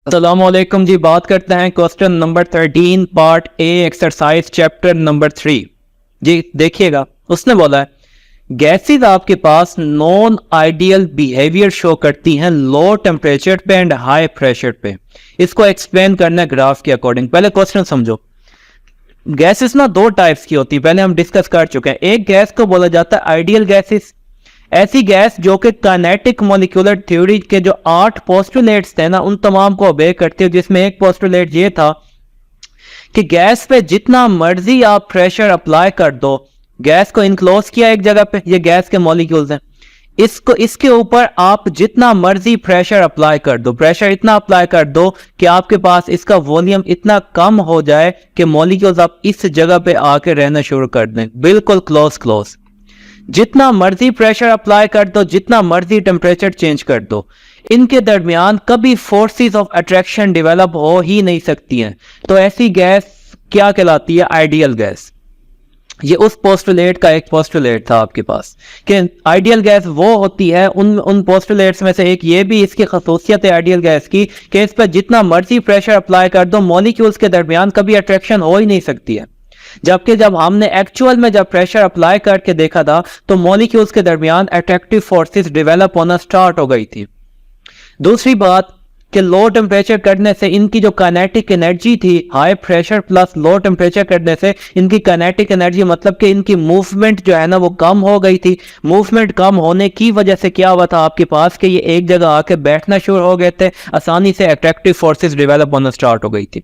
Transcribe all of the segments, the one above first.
अस्सलामुअलैकुम जी। बात करते हैं question number 13 part A exercise chapter number 3 जी। देखिएगा, उसने बोला है गैसेस आपके पास नॉन आइडियल बिहेवियर शो करती हैं लो टेम्परेचर पे एंड हाई प्रेशर पे। इसको एक्सप्लेन करना है ग्राफ के अकॉर्डिंग। पहले क्वेश्चन समझो। गैसेस ना दो टाइप्स की होती है, पहले हम डिस्कस कर चुके हैं। एक गैस को बोला जाता है आइडियल गैसेस, ऐसी गैस जो कि काइनेटिक मॉलिक्यूलर थ्योरी के जो 8 पोस्टुलेट्स थे ना उन तमाम को ओबे करती है, जिसमें एक पोस्टुलेट ये था कि गैस पे जितना मर्जी आप प्रेशर अप्लाई कर दो, गैस को इनक्लोज किया एक जगह पे, ये गैस के मॉलिक्यूल्स हैं, इसके ऊपर आप जितना मर्जी प्रेशर अप्लाई कर दो, प्रेशर इतना अप्लाई कर दो कि आपके पास इसका वॉल्यूम इतना कम हो जाए कि मॉलिक्यूल्स आप इस जगह पे आके रहना शुरू कर दें, बिल्कुल क्लोज। जितना मर्जी प्रेशर अप्लाई कर दो, जितना मर्जी टेम्परेचर चेंज कर दो, इनके दरमियान कभी फोर्सेस ऑफ अट्रैक्शन डेवलप हो ही नहीं सकती हैं। तो ऐसी गैस क्या कहलाती है? Ideal gas. ये उस पोस्टुलेट का एक पोस्टुलेट था आपके पास कि आइडियल गैस वो होती है। उन पोस्टुलेट्स में से एक ये भी इसकी खसूसियत है आइडियल गैस की कि इस पर जितना मर्जी प्रेशर अप्लाई कर दो, मॉलिक्यूल्स के दरमियान कभी अट्रैक्शन हो ही नहीं सकती है। जबकि जब हमने एक्चुअल में जब प्रेशर अप्लाई करके देखा था तो मॉलिक्यूल्स के दरमियान अट्रैक्टिव फोर्सेस डेवलप होना स्टार्ट हो गई थी। दूसरी बात कि लो टेम्परेचर करने से इनकी जो काइनेटिक एनर्जी थी, high pressure plus low temperature करने से इनकी काइनेटिक एनर्जी मतलब कि इनकी मूवमेंट जो है ना वो कम हो गई थी। मूवमेंट कम होने की वजह से क्या हुआ था आपके पास कि ये एक जगह आके बैठना शुरू हो गए थे, आसानी से अट्रैक्टिव फोर्सेस डेवलप होना स्टार्ट हो गई थी।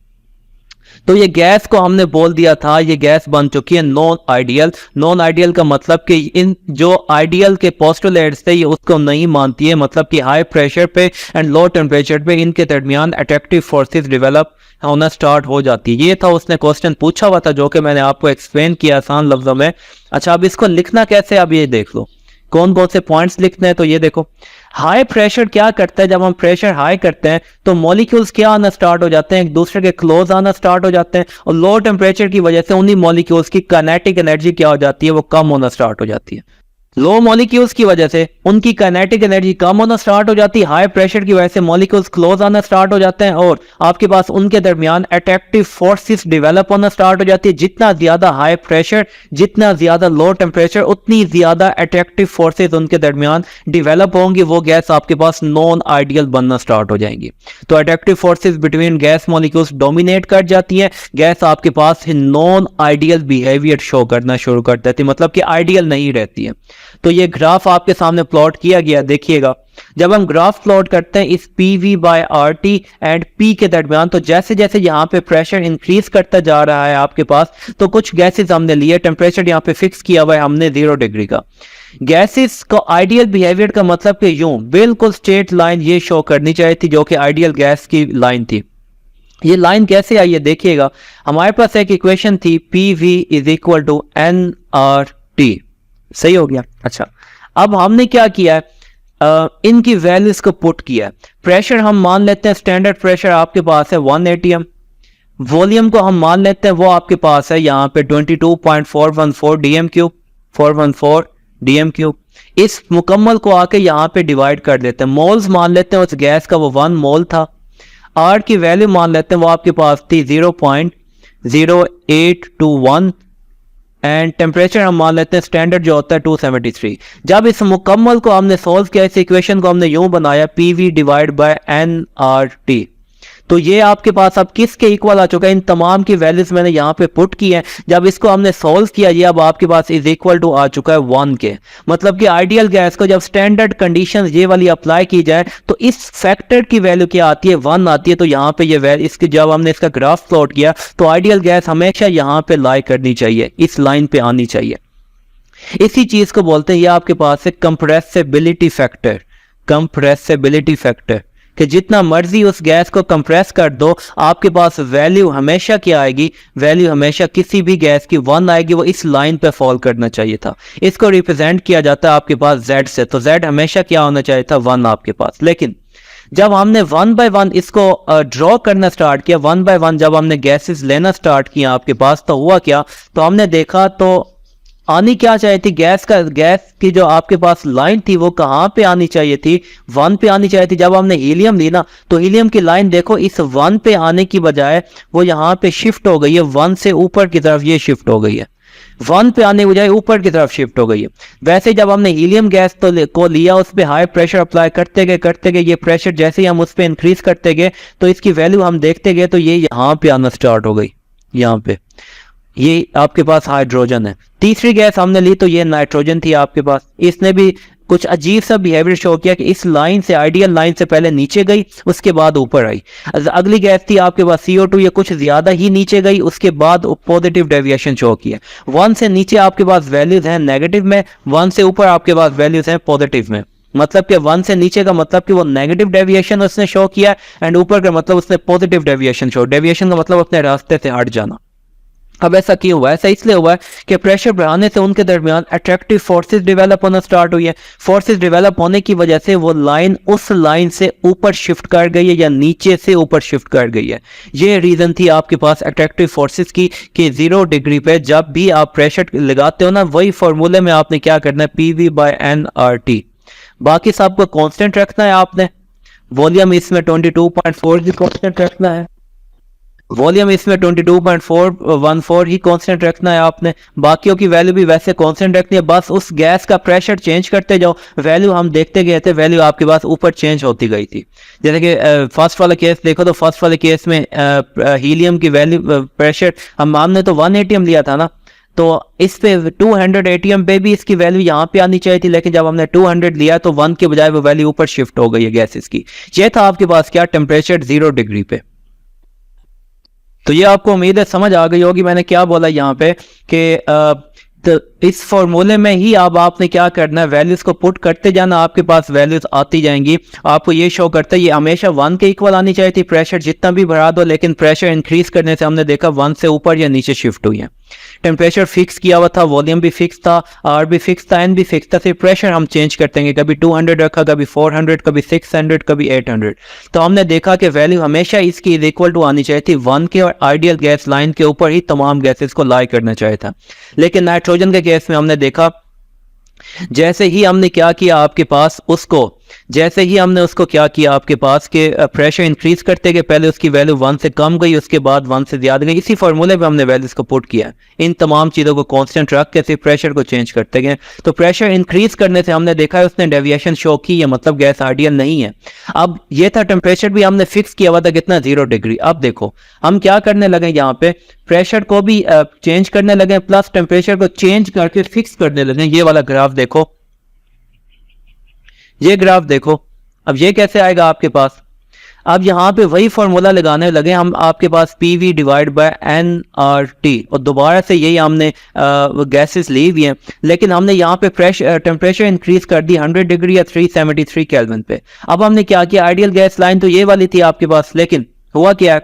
तो ये गैस को हमने बोल दिया था ये गैस बन चुकी है नॉन आइडियल। नॉन आइडियल का मतलब कि इन जो आइडियल के पोस्टुलेट्स थे ये उसको नहीं मानती है, मतलब कि हाई प्रेशर पे एंड लो टेम्परेचर पे इनके दरमियान अट्रैक्टिव फोर्सेस डेवलप होना स्टार्ट हो जाती है। ये था उसने क्वेश्चन पूछा हुआ था जो कि मैंने आपको एक्सप्लेन किया आसान लफ्जों में। अच्छा, अब इसको लिखना कैसे, अब ये देख लो कौन कौन से पॉइंट्स लिखने हैं। तो ये देखो, हाई प्रेशर क्या करता है, जब हम प्रेशर हाई करते हैं तो मॉलिक्यूल्स क्या आना स्टार्ट हो जाते हैं, एक दूसरे के क्लोज आना स्टार्ट हो जाते हैं, और लो टेम्परेचर की वजह से उन्हीं मॉलिक्यूल्स की काइनेटिक एनर्जी क्या हो जाती है, वो कम होना स्टार्ट हो जाती है। लो मॉलिक्यूल्स की वजह से उनकी काइनेटिक एनर्जी कम होना स्टार्ट हो जाती है, हाई प्रेशर की वजह से मॉलिक्यूल्स क्लोज आना स्टार्ट हो जाते हैं और आपके पास उनके दरमियान अट्रैक्टिव फोर्सेस डेवलप होना स्टार्ट हो जाती है। जितना ज्यादा हाई प्रेशर, जितना ज्यादा लो टेम्परेचर, उतनी ज्यादा अट्रैक्टिव फोर्सेस उनके दरमियान डेवलप होंगी, वो गैस आपके पास नॉन आइडियल बनना स्टार्ट हो जाएंगी। तो attractive forces between gas molecules dominate कर जाती है, गैस आपके पास नॉन आइडियल बिहेवियर शो करना शुरू कर देती है, मतलब कि आइडियल नहीं रहती है। तो ये ग्राफ आपके सामने प्लॉट किया गया, देखिएगा। जब हम ग्राफ प्लॉट करते हैं इस PV/RT एंड P के दरमियान, तो जैसे जैसे यहाँ पे प्रेशर इंक्रीज करता जा रहा है आपके पास, तो कुछ गैसेस हमने लिए, टेम्परेचर यहाँ पे फिक्स किया हुआ है हमने 0 डिग्री का। गैसेस को आइडियल बिहेवियर का मतलब कि यूं बिल्कुल स्ट्रेट लाइन ये शो करनी चाहिए थी जो कि आइडियल गैस की लाइन थी। ये लाइन कैसे आई है देखिएगा, हमारे पास एक इक्वेशन थी PV = nRT, सही हो गया। अच्छा, अब हमने क्या किया है, इनकी वैल्यूज को पुट किया है। प्रेशर हम मान लेते हैं, स्टैंडर्ड प्रेशर आपके पास है 1 atm, वॉल्यूम को हम मान लेते हैं वो आपके पास है यहाँ पे 22.414 dm3, 414 dm3। इस मुकम्मल को आके यहाँ पे डिवाइड कर देते हैं, मोल्स मान लेते हैं उस गैस का, वो 1 मोल था। आर की वैल्यू मान लेते हैं वो आपके पास थी 0.0821 एंड टेम्परेचर हम मान लेते हैं स्टैंडर्ड जो होता है 273। जब इस मुकम्मल को हमने सोल्व किया, इस इक्वेशन को हमने यूं बनाया PV/nRT, तो ये आपके पास अब किसके इक्वल आ चुका है, इन तमाम की वैल्यूज मैंने यहाँ पे पुट की है। जब इसको हमने सोल्व किया, ये अब आपके पास इज इक्वल टू आ चुका है 1 के। मतलब कि आइडियल गैस को जब स्टैंडर्ड कंडीशंस ये वाली अप्लाई की जाए तो इस फैक्टर की वैल्यू क्या आती है, 1 आती है। तो यहाँ पे ये वैल्यू, इसकी जब हमने इसका ग्राफ प्लॉट किया तो आइडियल गैस हमेशा यहाँ पे लाई करनी चाहिए, इस लाइन पे आनी चाहिए। इसी चीज को बोलते हैं, ये आपके पास है कंप्रेसिबिलिटी फैक्टर। कंप्रेसिबिलिटी फैक्टर कि जितना मर्जी उस गैस को कंप्रेस कर दो, आपके पास वैल्यू हमेशा क्या आएगी, वैल्यू हमेशा किसी भी गैस की 1 आएगी, वो इस लाइन पे फॉल करना चाहिए था। इसको रिप्रेजेंट किया जाता है आपके पास Z से, तो Z हमेशा क्या होना चाहिए था, 1 आपके पास। लेकिन जब हमने 1 by 1 इसको ड्रॉ करना स्टार्ट किया, 1 by 1 जब हमने गैसेस लेना स्टार्ट किया आपके पास, तो हुआ क्या, तो हमने देखा तो आनी क्या चाहिए थी, गैस की जो आपके पास लाइन थी वो कहाँ पे आनी चाहिए थी, 1 पे आनी चाहिए थी। जब हमने हीलियम ली ना तो हीलियम की लाइन देखो इस 1 पे आने की बजाय वो यहाँ पे शिफ्ट हो गई है, 1 से ऊपर की तरफ ये शिफ्ट हो गई है, 1 पे आने की बजाय ऊपर की तरफ शिफ्ट हो गई है। वैसे जब हमने हीलियम गैस को लिया, उस पर हाई प्रेशर अप्लाई करते गए, ये प्रेशर जैसे ही हम उस पर इंक्रीज करते गए तो इसकी वैल्यू हम देखते गए तो ये यहाँ पे आना स्टार्ट हो गई, यहाँ पे ये आपके पास हाइड्रोजन है। तीसरी गैस हमने ली तो ये नाइट्रोजन थी आपके पास, इसने भी कुछ अजीब सा बिहेवियर शो किया कि इस लाइन से, आइडियल लाइन से पहले नीचे गई, उसके बाद ऊपर आई। अगली गैस थी आपके पास CO2, ये कुछ ज्यादा ही नीचे गई, उसके बाद पॉजिटिव डेविएशन शो किया। 1 से नीचे आपके पास वैल्यूज हैं नेगेटिव में, 1 से ऊपर आपके पास वैल्यूज हैं पॉजिटिव में। मतलब कि 1 से नीचे का मतलब कि वो नेगेटिव डेविएशन उसने शो किया, एंड ऊपर का मतलब उसने पॉजिटिव डेविएशन शो। डेविएशन का मतलब अपने रास्ते से हट जाना। अब ऐसा क्यों हुआ है? ऐसा इसलिए हुआ है कि प्रेशर बढ़ाने से उनके दरमियान अट्रैक्टिव फोर्सेस डेवलप होना स्टार्ट हुई है। फोर्सेस डेवलप होने की वजह से वो लाइन उस लाइन से ऊपर शिफ्ट कर गई है या नीचे से ऊपर शिफ्ट कर गई है। ये रीजन थी आपके पास अट्रैक्टिव फोर्सेस की कि 0 डिग्री पे जब भी आप प्रेशर लगाते हो ना, वही फॉर्मूले में आपने क्या करना है, PV/nRT। बाकी सब को कांस्टेंट रखना है आपने। वॉल्यूम इसमें 22.4 ही कांस्टेंट रखना है, वॉल्यूम इसमें 22.414 ही कांस्टेंट रखना है आपने। बाकियों की वैल्यू भी वैसे कांस्टेंट रखनी है, बस उस गैस का प्रेशर चेंज करते जाओ। वैल्यू हम देखते गए थे, वैल्यू आपके पास ऊपर चेंज होती गई थी। जैसे कि फर्स्ट वाला केस देखो तो फर्स्ट वाले केस में हीलियम की वैल्यू प्रेशर हमने तो 1 atm लिया था ना, तो इस पे 200 atm पे भी इसकी वैल्यू यहाँ पे आनी चाहिए थी, लेकिन जब हमने 200 लिया तो 1 के बजाय वो वैल्यू ऊपर शिफ्ट हो गई है गैसेस की। ये था आपके पास क्या, टेम्परेचर 0 डिग्री पे। तो ये आपको उम्मीद है समझ आ गई होगी मैंने क्या बोला यहाँ पे कि तो इस फॉर्मूले में ही अब आपने क्या करना है, वैल्यूज को पुट करते जाना, आपके पास वैल्यूज आती जाएंगी। आपको ये शो करता है ये हमेशा 1 के इक्वल आनी चाहिए थी, प्रेशर जितना भी बढ़ा दो, लेकिन प्रेशर इंक्रीज करने से हमने देखा 1 से ऊपर या नीचे शिफ्ट हुई है। टेम्परेचर फिक्स किया हुआ था, वॉल्यूम भी फिक्स था, R भी फिक्स था, N भी फिक्स था, सिर्फ प्रेशर हम चेंज करते हैं, कभी 200 रखा, कभी 400, कभी 600, कभी 800। तो हमने देखा कि वैल्यू हमेशा इसकी इक्वल टू आनी चाहिए थी 1 के, और आइडियल गैस लाइन के ऊपर ही तमाम गैसेस को लाई करना चाहिए था। लेकिन नाइट्रोजन के केस में हमने देखा जैसे ही हमने क्या किया आपके पास उसको, जैसे ही हमने उसको क्या किया आपके पास के प्रेशर इंक्रीज करते गए, पहले उसकी वैल्यू 1 से कम गई, उसके बाद 1 से ज्यादा गई। इसी फॉर्मूले पे हमने वैल्यूज को पुट किया, इन तमाम चीजों को कांस्टेंट रख के सिर्फ प्रेशर को चेंज करते गए। तो प्रेशर इंक्रीज करने से हमने देखा है उसने डेविएशन शो की है, मतलब गैस आइडियल नहीं है। अब ये था टेम्परेचर भी हमने फिक्स किया हुआ था कितना, 0 डिग्री। अब देखो हम क्या करने लगे, यहाँ पे प्रेशर को भी चेंज करने लगे, प्लस टेम्परेचर को चेंज करके फिक्स करने लगे। ये वाला ग्राफ देखो, ये ग्राफ देखो, अब ये कैसे आएगा आपके पास। अब यहाँ पे वही फॉर्मूला लगाने लगे हम, आपके पास PV/nRT, और दोबारा से यही हमने गैसेस ली हुई हैं, लेकिन हमने यहाँ पे टेम्परेचर इंक्रीज कर दी 100 डिग्री या 373 केल्विन पे। अब हमने क्या किया, आइडियल गैस लाइन तो ये वाली थी आपके पास, लेकिन हुआ क्या,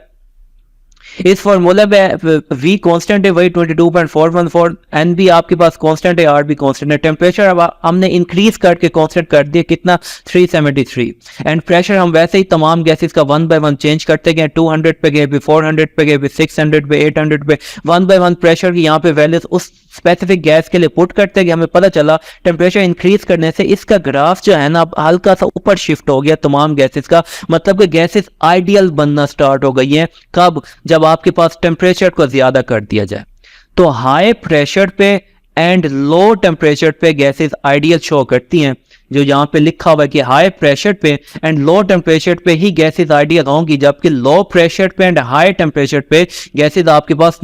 इस फॉर्मूला में V कांस्टेंट है वही 22.414, N भी आपके पास कांस्टेंट है, R भी कांस्टेंट है। टेम्परेचर अब हमने इंक्रीज करके कांस्टेंट कर दिया कितना, 373, एंड प्रेशर हम वैसे ही तमाम गैसेस का 1 by 1 चेंज करते गए, 200 पे गए, 400 पे गए, 600 पे, 800 पे, 1 by 1 प्रेशर की यहाँ पे वैल्यूज उस स्पेसिफिक गैस के लिए पुट करते गए। हमें पता चला टेम्परेचर इंक्रीज करने से इसका ग्राफ जो है ना अब हल्का सा ऊपर शिफ्ट हो गया तमाम गैसेस का, मतलब कि गैसेस आइडियल बनना स्टार्ट हो गई हैं। कब, जब आपके पास टेम्परेचर को ज्यादा कर दिया जाए। तो हाई प्रेशर पे एंड लो टेम्परेचर पे गैसेस आइडियल शो करती हैं, जो यहाँ पे लिखा हुआ है कि हाई प्रेशर पे एंड लो टेम्परेचर पे ही गैसेस आइडियल होंगी, जबकि लो प्रेशर पे एंड हाई टेम्परेचर पे गैसेस आपके पास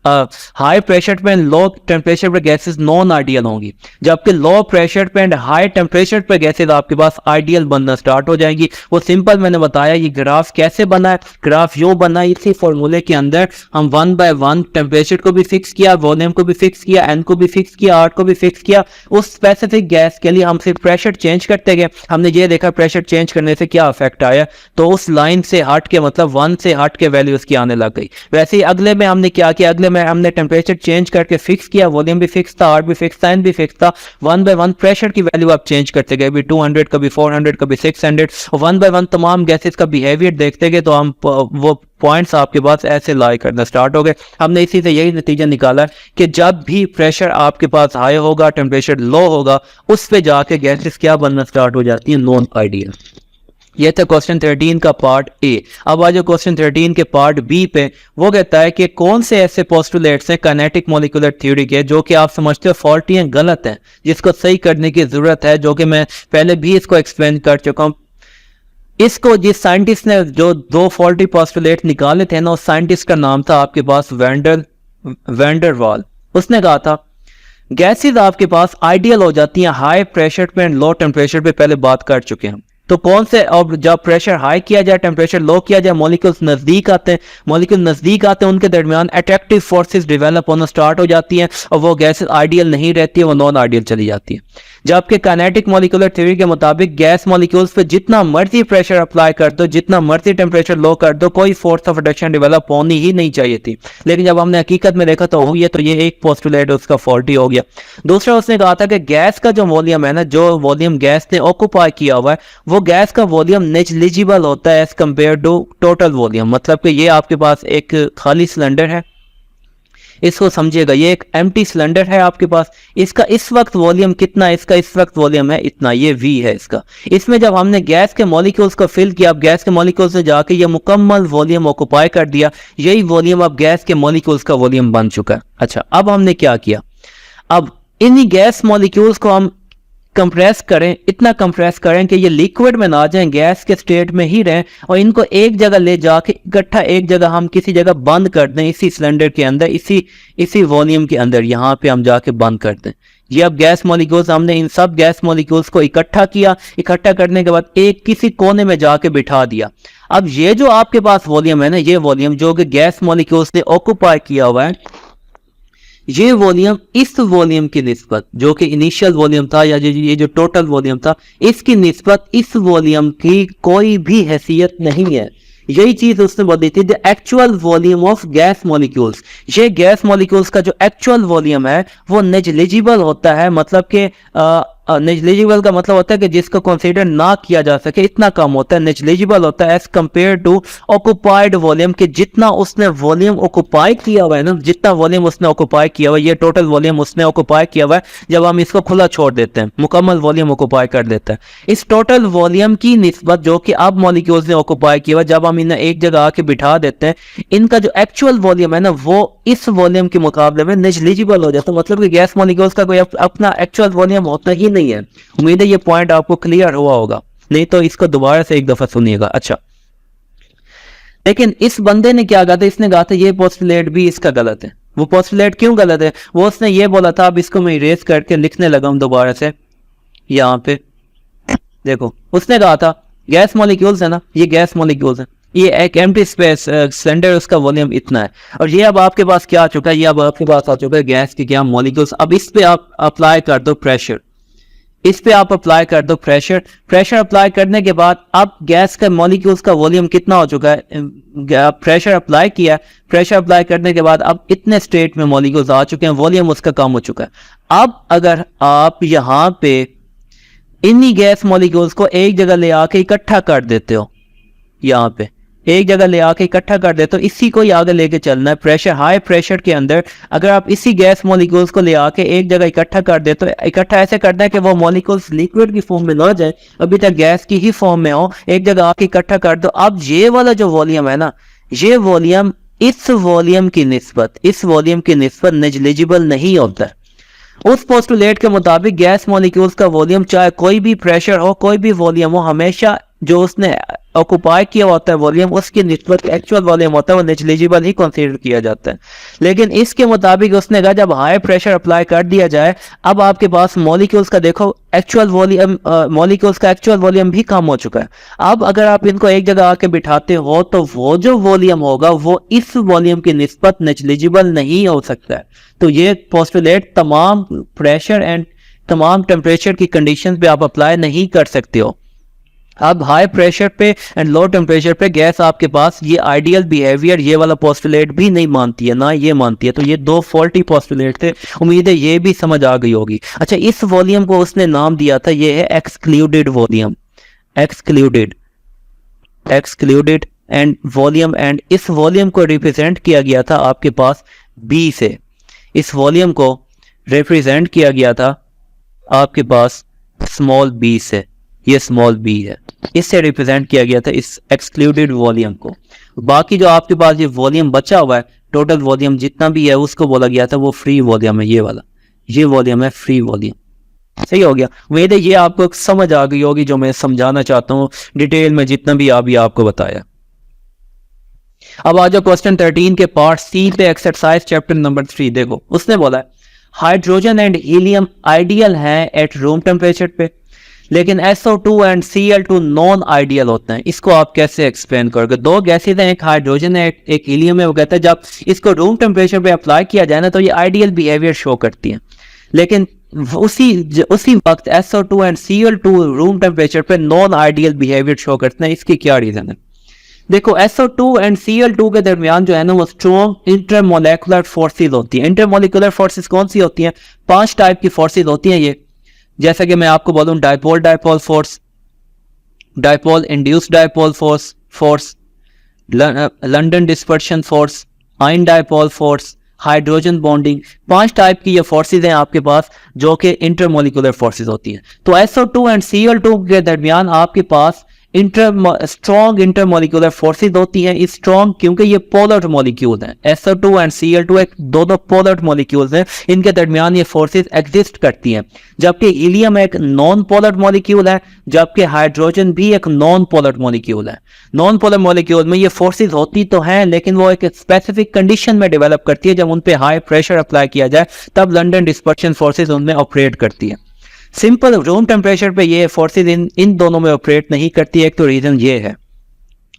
हाई प्रेशर पे एंड लो टेम्परेचर पे गैसेस नॉन आइडियल होंगी, जबकि लो प्रेशर पे एंड हाई टेम्परेचर पे गैसेस आपके पास आइडियल बनना स्टार्ट हो जाएंगी। वो सिंपल मैंने बताया, ये ग्राफ कैसे बना है, ग्राफ यूं बना है, इसी फॉर्मूले के अंदर हम 1 by 1 टेम्परेचर को भी फिक्स किया, वॉल्यूम को भी फिक्स किया, एन को भी फिक्स किया, आर को भी फिक्स किया। उस स्पेसिफिक गैस के लिए हम सिर्फ प्रेशर चेंज करते गए। हमने ये देखा प्रेशर चेंज करने से क्या इफेक्ट आया, तो उस लाइन से हट के, मतलब 1 से हट के वैल्यू उसकी आने लग गई। वैसे ही अगले में हमने क्या किया, अगले में में हमने टेम्परेचर चेंज करके फिक्स किया, वॉल्यूम भी फिक्स था, आर भी फिक्स था, एन भी फिक्स था। 1 बाय 1 प्रेशर की वैल्यू आप चेंज करते गए, कभी 200, कभी 400, कभी 600, 1 बाय 1 तमाम गैसेस का बिहेवियर देखते गए, तो हम वो पॉइंट्स आपके पास ऐसे लाई करना स्टार्ट हो गए। हमने इसी से यही नतीजा निकाला कि जब भी प्रेशर आपके पास हाई होगा, टेम्परेचर लो होगा, उस पे जाके गैसेस क्या बनना स्टार्ट हो जाती है, नॉन आइडियल। ये था क्वेश्चन 13 का पार्ट ए। अब आ जाओ क्वेश्चन 13 के पार्ट बी पे। वो कहता है कि कौन से ऐसे पोस्टुलेट्स हैं काइनेटिक मॉलिक्यूलर थ्योरी के जो कि आप समझते हो फॉल्टी हैं, गलत हैं, जिसको सही करने की जरूरत है, जो कि मैं पहले भी इसको एक्सप्लेन कर चुका हूं। इसको जिस साइंटिस्ट ने जो 2 फॉल्टी पोस्टुलेट निकाले थे ना, उस साइंटिस्ट का नाम था आपके पास वैंडरवाल। उसने कहा था गैसेस आपके पास आइडियल हो जाती हैं हाई प्रेशर पे एंड लो टेम्परेचर पे, पहले बात कर चुके हैं। तो कौन से, अब जब प्रेशर हाई किया जाए, टेम्परेचर लो किया जाए, मॉलिक्यूल्स नजदीक आते हैं, उनके दरमियान अट्रैक्टिव फोर्सेस डेवलप होना स्टार्ट हो जाती हैं और वो गैसेस आइडियल नहीं रहती है, वो नॉन आइडियल चली जाती है। जबकि काइनेटिक मॉलिक्यूलर थ्योरी के मुताबिक गैस मॉलिक्यूल्स पे जितना मर्जी प्रेशर अप्लाई कर दो, जितना मर्जी टेम्परेचर लो कर दो, कोई फोर्स ऑफ रिडक्शन डेवलप होनी ही नहीं चाहिए थी। लेकिन जब हमने हकीकत में देखा तो हुई है, तो ये एक पोस्टुलेट उसका फॉल्टी हो गया। दूसरा उसने कहा था कि गैस का जो वॉल्यूम है ना, जो वॉल्यूम गैस ने ऑक्यूपाई किया हुआ है, वो गैस का वॉल्यूम नेग्लिजिबल होता है as compare to total volume. मतलब कि ये आपके पास एक खाली सिलेंडर है, इसको समझिएगा, ये एक एम्प्टी सिलेंडर है आपके पास, इसका इस वक्त वॉल्यूम कितना है, इसका इस वक्त वॉल्यूम है इतना, ये V है इसका। इसमें जब हमने गैस के मॉलिक्यूल्स को फिल किया, अब गैस के मॉलिक्यूल्स से जाके ये मुकम्मल वॉल्यूम ऑक्यूपाई कर दिया, यही वॉल्यूम अब गैस के मॉलिक्यूल्स का वॉल्यूम बन चुका है। अच्छा, अब हमने क्या किया, अब इन्हीं गैस मॉलिक्यूल्स को हम कंप्रेस करें, इतना कंप्रेस करें कि ये लिक्विड में ना जाएं, गैस के स्टेट में ही रहें, और इनको एक जगह ले जाके इकट्ठा एक जगह हम किसी जगह बंद कर दें, इसी सिलेंडर के अंदर, इसी वॉल्यूम के अंदर, यहाँ पे हम जाके बंद कर दें। ये अब गैस मॉलिक्यूल्स, हमने इन सब गैस मॉलिक्यूल्स को इकट्ठा किया, इकट्ठा करने के बाद एक किसी कोने में जाके बिठा दिया। अब ये जो आपके पास वॉल्यूम है ना, ये वॉल्यूम जो कि गैस मॉलिक्यूल्स ने ऑक्यूपाई किया हुआ है, ये वॉल्यूम इस वॉल्यूम की निस्बत, जो कि इनिशियल वॉल्यूम था या ये जो टोटल वॉल्यूम था, इसकी निस्बत इस वॉल्यूम की कोई भी हैसियत नहीं है। यही चीज उसने बोली थी, the actual volume of gas molecules. ये गैस मॉलिक्यूल्स का जो एक्चुअल वॉल्यूम है वो नेग्लिजिबल होता है, मतलब कि नेग्लिजिबल का मतलब होता है कि जिसको कंसीडर ना किया जा सके, इतना कम होता है, नेग्लिजिबल होता है as compare to occupied volume, के जितना उसने वॉल्यूम ऑक्यूपाई किया हुआ है ना, जितना वॉल्यूम उसने ऑक्यूपाई किया हुआ है, ये टोटल वॉल्यूम उसने ऑक्यूपाई किया हुआ है, जब हम इसको खुला छोड़ देते हैं, मुकम्मल वॉल्यूम ऑक्यूपाई कर देते हैं, इस टोटल वॉल्यूम की निस्बत जो कि अब मॉलिक्यूल्स ने ऑक्यूपाई किया हुआ, जब हम इन्हें एक जगह आके बिठा देते हैं, इनका जो एक्चुअल वॉल्यूम है ना, वो इस वॉल्यूम के मुकाबले में नेग्लिजिबल हो जाता है। मतलब कि गैस मॉलिक्यूल्स का कोई अपना एक्चुअल वॉल्यूम होता ही नहीं है। उम्मीद है ये पॉइंट आपको क्लियर हुआ होगा, नहीं तो इसको दोबारा से एक दफा सुनिएगा। अच्छा, लेकिन इस बंदे ने क्या कहा था, इसने कहा था ये पोस्टुलेट भी इसका गलत है। वो पोस्टुलेट क्यों गलत है, वो उसने ये बोला था, अब इसको मैं इरेज करके लिखने लगा हूं दोबारा से, यहाँ पे देखो, उसने कहा था गैस मॉलिक्यूल्स है ना, ये गैस मॉलिक्यूल्स है, ये एक एम्प्टी स्पेस सिलेंडर, उसका वॉल्यूम इतना है, और ये अब आपके पास क्या आ चुका है, ये अब आपके पास आ चुका है गैस के क्या मॉलिक्यूल्स। अब इस पे आप अप्लाई कर दो प्रेशर, इस पे आप अप्लाई कर दो प्रेशर। प्रेशर अप्लाई करने के बाद अब गैस का मॉलिक्यूल्स का वॉल्यूम कितना हो चुका है, प्रेशर अप्लाई किया, प्रेशर अप्लाई करने के बाद अब इतने स्टेट में मॉलिक्यूल्स आ चुके हैं, वॉल्यूम उसका कम हो चुका है। अब अगर आप यहाँ पे इन्हीं गैस मॉलिक्यूल्स को एक जगह ले आके इकट्ठा कर देते हो, यहाँ पे एक जगह ले आके इकट्ठा कर देते हो, इसी को ही आगे लेके चलना है। प्रेशर, हाई प्रेशर के अंदर अगर आप इसी गैस मॉलिक्यूल्स को ले आके एक जगह इकट्ठा कर देते हो, इकट्ठा ऐसे करना है कि वो मॉलिक्यूल्स लिक्विड की फॉर्म में ना जाए, अभी तक गैस की ही फॉर्म में हो, एक जगह आके इकट्ठा कर दो। अब ये वाला जो वॉल्यूम है ना, ये वॉल्यूम इस वॉल्यूम की निस्बत नेग्लिजिबल नहीं होता है। उस पोस्टुलेट के मुताबिक गैस मॉलिक्यूल्स का वॉल्यूम, चाहे कोई भी प्रेशर हो, कोई भी वॉल्यूम हो, हमेशा जो उसने ऑक्यूपाई किया होता है वॉल्यूम, उसकी निस्बत एक्चुअल वॉल्यूम होता है, वो नेग्लिजिबल ही कंसीडर किया जाता है। लेकिन इसके मुताबिक उसने कहा जब हाई प्रेशर अप्लाई कर दिया जाए, अब आपके पास मॉलिक्यूल्स का देखो एक्चुअल वॉल्यूम, मॉलिक्यूल्स का एक्चुअल वॉल्यूम भी कम हो चुका है। अब अगर आप इनको एक जगह आके बिठाते हो, तो वो जो वॉल्यूम होगा वो इस वॉल्यूम की निस्बत नेग्लिजिबल नहीं हो सकता है। तो ये पोस्टुलेट तमाम प्रेशर एंड तमाम टेम्परेचर की कंडीशन पे आप अप्लाई नहीं कर सकते हो। अब हाई प्रेशर पे एंड लो टेम्परेचर पे गैस आपके पास ये आइडियल बिहेवियर ये वाला पोस्टुलेट भी नहीं मानती है, ना ये मानती है। तो ये दो फॉल्टी पोस्टुलेट थे, उम्मीद है ये भी समझ आ गई होगी। अच्छा, इस वॉल्यूम को उसने नाम दिया था, ये है excluded volume, excluded, excluded and volume. And इस वॉल्यूम को रिप्रेजेंट किया गया था आपके पास बी से, इस वॉल्यूम को रिप्रेजेंट किया गया था आपके पास स्मॉल बी से, ये स्मॉल बी है, इससे रिप्रेजेंट किया गया था इस एक्सक्लूडेड वॉल्यूम को। बाकी जो आपके पास ये वॉल्यूम बचा हुआ है, टोटल वॉल्यूम जितना भी है उसको बोला गया था वो फ्री वॉल्यूम है, ये वाला, ये वॉल्यूम है फ्री वॉल्यूम। सही हो गया, उम्मीद है ये आपको समझ आ गई होगी जो मैं समझाना चाहता हूँ डिटेल में, जितना भी अभी आपको बताया। अब आ जाओ क्वेश्चन 13 के पार्ट सी पे, एक्सरसाइज चैप्टर नंबर 3। देखो उसने बोला है हाइड्रोजन एंड हीलियम आइडियल है एट रूम टेम्परेचर पे, लेकिन SO2 and Cl2 non ideal होते हैं। इसको आप कैसे एक्सप्लेन करोगे? दो गैसेज हैं, एक हाइड्रोजन है एक हीलियम है। वो कहता है जब इसको रूम टेम्परेचर पे अप्लाई किया जाए ना तो ये आइडियल बिहेवियर शो करती हैं, लेकिन उसी वक्त SO2 and Cl2 room temperature पे नॉन आइडियल बिहेवियर शो करते हैं। इसकी क्या रीजन है? देखो SO2 एंड Cl2 के दरमियान जो है ना वो स्ट्रॉन्ग इंटरमोलेकुलर फोर्सेज होती हैं। इंटरमोलिकुलर फोर्सेज कौन सी होती हैं? 5 टाइप की फोर्सेज होती हैं ये, जैसा कि मैं आपको बोलूं dipole dipole force, dipole induced dipole force, London dispersion force, ion dipole force, hydrogen bonding. 5 type की ये फोर्सेज हैं आपके पास जो कि इंटरमोलिकुलर फोर्सेज होती हैं। तो SO2 एंड Cl2 के दरमियान आपके पास स्ट्रॉन्ग इंटरमोलिकुलर फोर्सेज होती हैं। स्ट्रॉन्ग क्योंकि ये पोलर मॉलिक्यूल हैं, SO2 एंड Cl2 एक दो पोलर मॉलिक्यूल्स हैं, इनके दरमियान ये फोर्सेज एग्जिस्ट करती हैं। जबकि हीलियम एक नॉन पोलर मॉलिक्यूल है, जबकि हाइड्रोजन भी एक नॉन पोलर मॉलिक्यूल है। नॉन पोलर मॉलिक्यूल में ये फोर्सेज होती तो हैं, लेकिन वो एक स्पेसिफिक कंडीशन में डेवलप करती है, जब उन पे हाई प्रेशर अप्लाई किया जाए तब लंडन डिस्पर्शन फोर्सेज उनमें ऑपरेट करती है। सिंपल रूम टेम्परेचर पे ये फोर्सेज इन दोनों में ऑपरेट नहीं करती। एक तो रीजन ये है।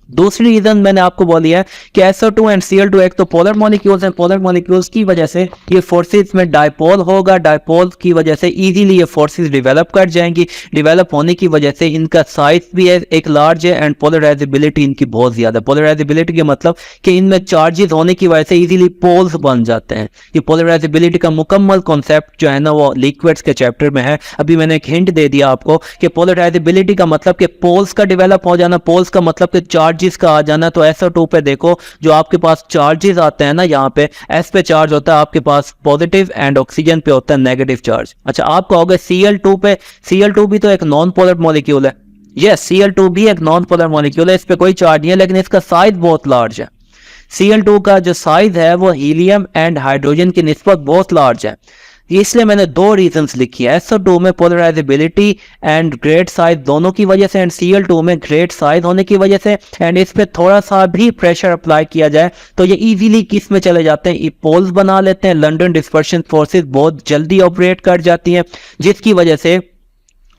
दूसरी रीजन मैंने आपको बोली है कि SO2 एंड Cl2 एक तो पोलर मॉलिक्यूल्स हैं, पोलर मॉलिक्यूल्स की वजह से ये फोर्सेज में डायपोल होगा, डायपोल की वजह से इजीली ये फोर्सेज डेवलप कर जाएंगी। डेवलप होने की वजह से इनका साइज भी है एक लार्ज है एंड पोलराइजेबिलिटी इनकी बहुत ज्यादा। पोलराइजेबिलिटी के मतलब कि इनमें चार्जेस होने की वजह से इजीली पोल्स बन जाते हैं। ये पोलराइजेबिलिटी का मुकम्मल कॉन्सेप्ट जो है ना वो लिक्विड्स के चैप्टर में है। अभी मैंने एक हिंट दे दिया आपको कि पोलराइजेबिलिटी का मतलब कि पोल्स का डेवलप हो जाना, पोल्स का मतलब कि चार्ज का आ जाना। तो SO2 पे देखो जो आपके पास चार्जेस आते हैं ना, यहाँ पे S पे चार्ज होता है आपके पास पॉजिटिव एंड ऑक्सीजन पे होता है नेगेटिव चार्ज। अच्छा, आप कहोगे Cl2 पे, Cl2 भी तो एक नॉन पोलर मॉलिक्यूल है। यस, Cl2 भी एक नॉन पोलर मॉलिक्यूल है, इस पे कोई चार्ज नहीं है, लेकिन इसका साइज बहुत लार्ज है। Cl2 का जो साइज है वो हीलियम एंड हाइड्रोजन की निस्बत बहुत लार्ज है। इसलिए मैंने दो रीजंस लिखी है, SO2 में पोलराइजेबिलिटी एंड ग्रेट साइज दोनों की वजह से, एंड Cl2 में ग्रेट साइज होने की वजह से। एंड इस पे थोड़ा सा भी प्रेशर अप्लाई किया जाए तो ये इजीली किस में चले जाते हैं, पोल्स बना लेते हैं। लंडन डिस्पर्शन फोर्सेस बहुत जल्दी ऑपरेट कर जाती हैं, जिसकी वजह से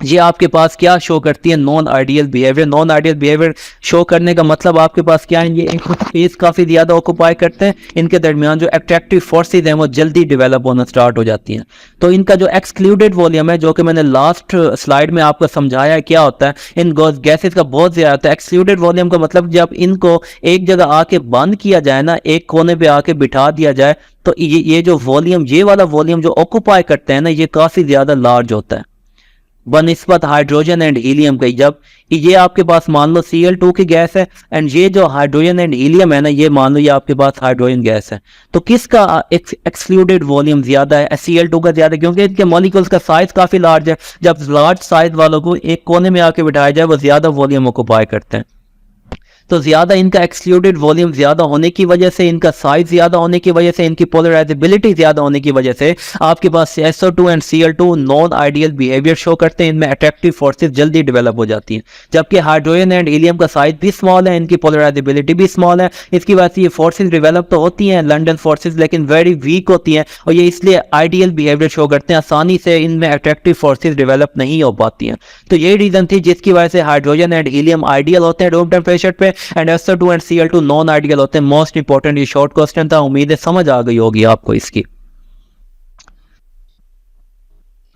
ये आपके पास क्या शो करती है, non ideal behaviour. Non ideal behaviour show करने का मतलब आपके पास क्या है, ये एक स्पेस काफी ज्यादा ऑक्युपाई करते हैं, इनके दरमियान जो अट्रैक्टिव फोर्सेज हैं वो जल्दी डेवलप होना स्टार्ट हो जाती हैं। तो इनका जो एक्सक्लूडेड वॉल्यूम है, जो कि मैंने लास्ट स्लाइड में आपको समझाया है क्या होता है, इन गैसेज का बहुत ज्यादा होता है। एक्सक्लूडेड वॉल्यूम का मतलब जब इनको एक जगह आके बंद किया जाए ना, एक कोने पे आके बिठा दिया जाए, तो ये जो वॉल्यूम, ये वाला वॉल्यूम जो ऑक्युपाई करते हैं ना, ये काफी ज्यादा लार्ज होता है बनिस्बत हाइड्रोजन एंड हीलियम के। जब ये आपके पास मान लो Cl2 की गैस है एंड ये जो हाइड्रोजन एंड हीलियम है ना, ये मान लो ये आपके पास हाइड्रोजन गैस है, तो किसका एक्सक्लूडेड वॉल्यूम ज्यादा है? Cl2 का ज्यादा, क्योंकि इनके मॉलिक्यूल्स का साइज काफी लार्ज है। जब लार्ज साइज वालों को एक कोने में आके बिठाया जाए वो ज्यादा वॉल्यूम ऑक्युपाई करते हैं। तो ज्यादा इनका एक्सक्लूडेड वॉल्यूम ज्यादा होने की वजह से, इनका साइज ज्यादा होने की वजह से, इनकी पोलराइजेबिलिटी ज्यादा होने की वजह से आपके पास SO2 and Cl2 non ideal behaviour show करते हैं। इनमें अट्रैक्टिव फोर्सेज जल्दी डेवलप हो जाती हैं। जबकि हाइड्रोजन एंड हीलियम का साइज भी स्मॉल है, इनकी पोलराइजेबिलिटी भी स्मॉल है। इसकी वजह से ये फोर्सेज डेवलप तो होती हैं लंडन फोर्सेज, लेकिन वेरी वीक होती हैं और ये इसलिए आइडियल बिहेवियर शो करते हैं। आसानी से इनमें अट्रैक्टिव फोर्सेज डेवलप नहीं हो पाती हैं। तो यही रीजन थी जिसकी वजह से हाइड्रोजन एंड हीलियम आइडियल होते हैं रूम टेम्परेचर पे and SO2 and Cl2 non ideal होते हैं। मोस्ट इंपॉर्टेंट ये शॉर्ट क्वेश्चन था, उम्मीद है समझ आ गई होगी आपको इसकी।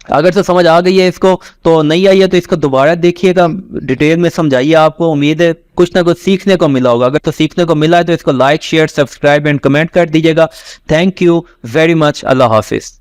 अगर तो समझ आ गई है इसको, तो नहीं आई है तो इसको दोबारा देखिएगा, डिटेल में समझाइए। आपको उम्मीद है कुछ ना कुछ सीखने को मिला होगा। अगर तो सीखने को मिला है तो इसको like share subscribe and comment कर दीजिएगा। Thank you very much. Allah Hafiz.